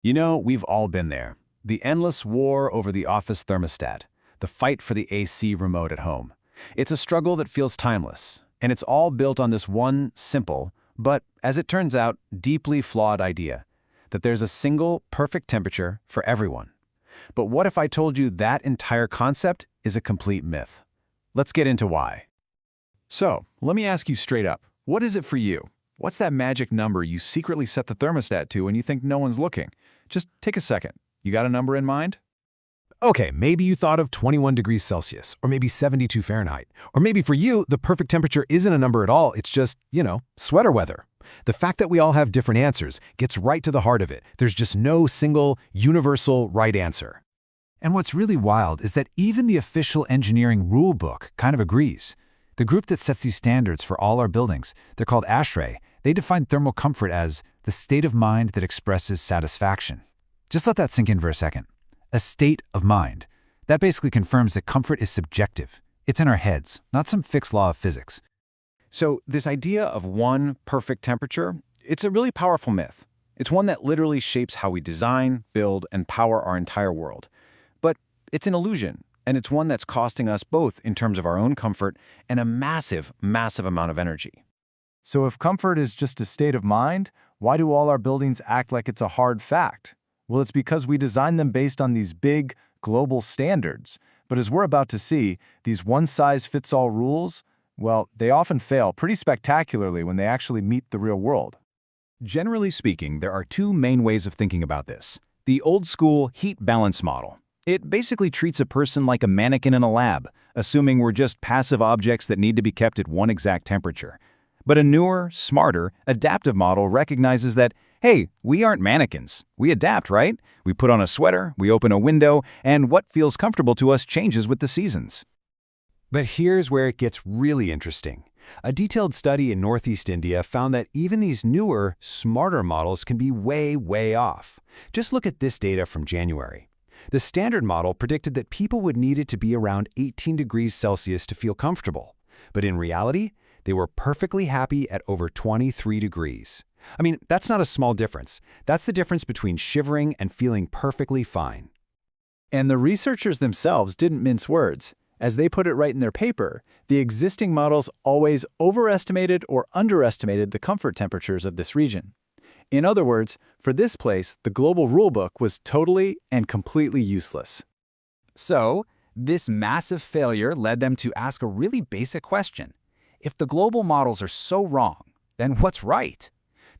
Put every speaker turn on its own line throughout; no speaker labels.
You know, we've all been there. The endless war over the office thermostat, the fight for the AC remote at home. It's a struggle that feels timeless, and it's all built on this one simple, but, as it turns out, deeply flawed idea, that there's a single, perfect temperature for everyone. But what if I told you that entire concept is a complete myth? Let's get into why.
So, let me ask you straight up, what is it for you? What's that magic number you secretly set the thermostat to when you think no one's looking? Just take a second. You got a number in mind?
Okay, maybe you thought of 21 degrees Celsius, or maybe 72 Fahrenheit. Or maybe for you, the perfect temperature isn't a number at all, it's just, sweater weather. The fact that we all have different answers gets right to the heart of it. There's just no single, universal right answer. And what's really wild is that even the official engineering rule book kind of agrees. The group that sets these standards for all our buildings, they're called ASHRAE. They define thermal comfort as the state of mind that expresses satisfaction. Just let that sink in for a second. A state of mind. That basically confirms that comfort is subjective. It's in our heads, not some fixed law of physics.
So this idea of one perfect temperature, it's a really powerful myth. It's one that literally shapes how we design, build, and power our entire world. But it's an illusion, and it's one that's costing us both in terms of our own comfort and a massive, massive amount of energy.
So if comfort is just a state of mind, why do all our buildings act like it's a hard fact? Well, it's because we design them based on these big, global standards. But as we're about to see, these one-size-fits-all rules, well, they often fail pretty spectacularly when they actually meet the real world.
Generally speaking, there are two main ways of thinking about this. The old-school heat balance model. It basically treats a person like a mannequin in a lab, assuming we're just passive objects that need to be kept at one exact temperature. But a newer, smarter, adaptive model recognizes that, hey, we aren't mannequins. We adapt, right? We put on a sweater, we open a window, and what feels comfortable to us changes with the seasons.
But here's where it gets really interesting. A detailed study in Northeast India found that even these newer, smarter models can be way, way off. Just look at this data from January. The standard model predicted that people would need it to be around 18 degrees Celsius to feel comfortable. But in reality, they were perfectly happy at over 23 degrees. I mean, that's not a small difference. That's the difference between shivering and feeling perfectly fine.
And the researchers themselves didn't mince words. As they put it right in their paper, the existing models always overestimated or underestimated the comfort temperatures of this region. In other words, for this place, the global rulebook was totally and completely useless.
So, this massive failure led them to ask a really basic question. If the global models are so wrong, then what's right?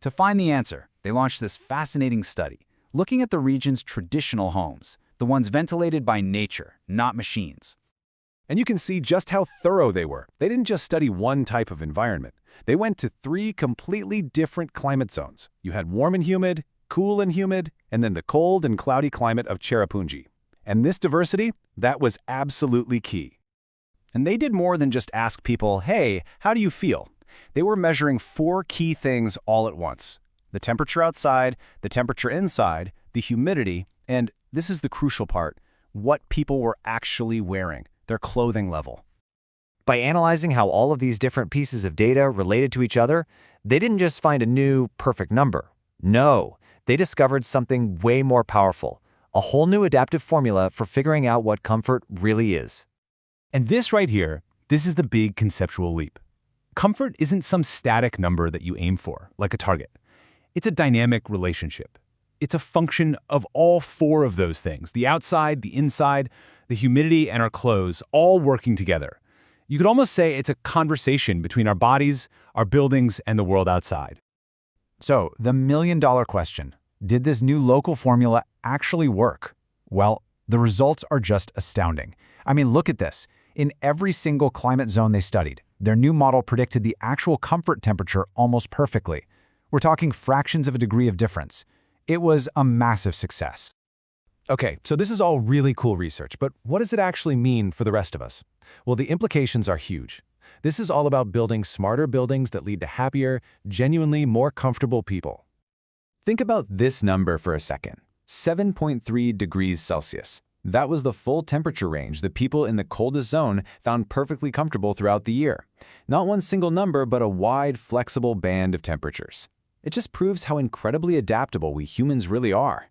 To find the answer, they launched this fascinating study, looking at the region's traditional homes, the ones ventilated by nature, not machines.
And you can see just how thorough they were. They didn't just study one type of environment. They went to 3 completely different climate zones. You had warm and humid, cool and humid, and then the cold and cloudy climate of Cherrapunji. And this diversity, that was absolutely key.
And they did more than just ask people, hey, how do you feel? They were measuring 4 key things all at once. The temperature outside, the temperature inside, the humidity, and this is the crucial part, what people were actually wearing, their clothing level.
By analyzing how all of these different pieces of data related to each other, they didn't just find a new, perfect number. No, they discovered something way more powerful, a whole new adaptive formula for figuring out what comfort really is.
And this right here, this is the big conceptual leap. Comfort isn't some static number that you aim for, like a target. It's a dynamic relationship. It's a function of all 4 of those things, the outside, the inside, the humidity, and our clothes, all working together. You could almost say it's a conversation between our bodies, our buildings, and the world outside.
So, the million-dollar question, did this new local formula actually work? Well, the results are just astounding. I mean, look at this. In every single climate zone they studied, their new model predicted the actual comfort temperature almost perfectly. We're talking fractions of a degree of difference. It was a massive success.
Okay, so this is all really cool research, but what does it actually mean for the rest of us? Well, the implications are huge. This is all about building smarter buildings that lead to happier, genuinely more comfortable people.
Think about this number for a second, 7.3 degrees Celsius. That was the full temperature range that people in the coldest zone found perfectly comfortable throughout the year. Not one single number, but a wide, flexible band of temperatures. It just proves how incredibly adaptable we humans really are.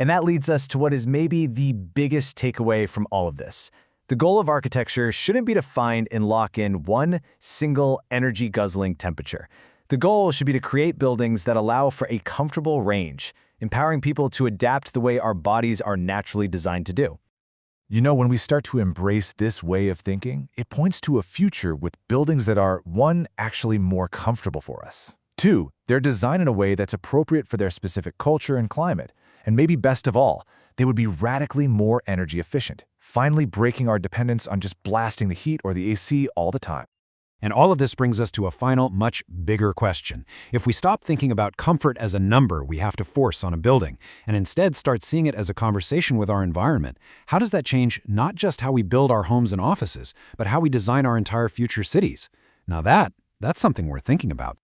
And that leads us to what is maybe the biggest takeaway from all of this. The goal of architecture shouldn't be to find and lock in one single energy-guzzling temperature. The goal should be to create buildings that allow for a comfortable range, empowering people to adapt the way our bodies are naturally designed to do.
You know, when we start to embrace this way of thinking, it points to a future with buildings that are, 1, actually more comfortable for us. 2, they're designed in a way that's appropriate for their specific culture and climate. And maybe best of all, they would be radically more energy efficient, finally breaking our dependence on just blasting the heat or the AC all the time.
And all of this brings us to a final, much bigger question. If we stop thinking about comfort as a number we have to force on a building, and instead start seeing it as a conversation with our environment, how does that change not just how we build our homes and offices, but how we design our entire future cities? Now that's something worth thinking about.